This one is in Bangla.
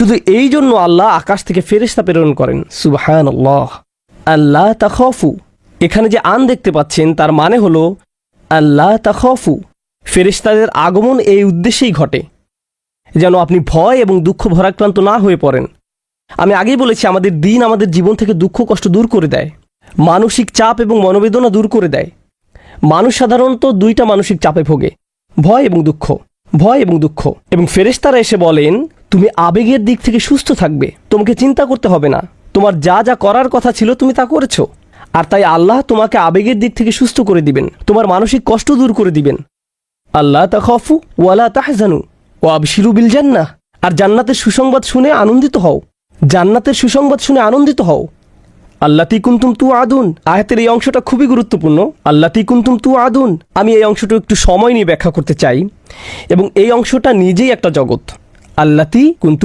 শুধু এই জন্য আল্লাহ আকাশ থেকে ফেরেশতা প্রেরণ করেন। সুবহানাল্লাহ। আল্লাহ তাখাফু, এখানে যে আন দেখতে পাচ্ছেন তার মানে হলো আল্লাহ তাখাফু, ফেরেশতাদের আগমন এই উদ্দেশ্যেই ঘটে যেন আপনি ভয় এবং দুঃখ ভরাক্রান্ত না হয়ে পড়েন। আমি আগেই বলেছি আমাদের দিন আমাদের জীবন থেকে দুঃখ কষ্ট দূর করে দেয়, মানসিক চাপ এবং মনোবেদনা দূর করে দেয়। মানুষ সাধারণত দুইটা মানসিক চাপে ভোগে, ভয় এবং দুঃখ, ভয় এবং দুঃখ। এবং ফেরেশতারা এসে বলেন তুমি আবেগের দিক থেকে সুস্থ থাকবে, তোমাকে চিন্তা করতে হবে না, তোমার যা যা করার কথা ছিল তুমি তা করেছো। আর তাই আল্লাহ তোমাকে আবেগের দিক থেকে সুস্থ করে দিবেন, তোমার মানসিক কষ্ট দূর করে দিবেন। আল্লাহ তাখাফু ওয়ালা তাহজানু ওয়া আবশিরু বিল জান্নাহ, আর জান্নাতের সুসংবাদ শুনে আনন্দিত হও, জান্নাতের সুসংবাদ শুনে আনন্দিত হও। আল্লাতী কুনতুম তুআদুন, আয়াতের এই অংশটা খুবই গুরুত্বপূর্ণ। আল্লাতী কুনতুম তুআদুন, আমি এই অংশটা একটু সময় নিয়ে ব্যাখ্যা করতে চাই, এবং এই অংশটা নিজেই একটা জগৎ। আল্লাতী কুনতুম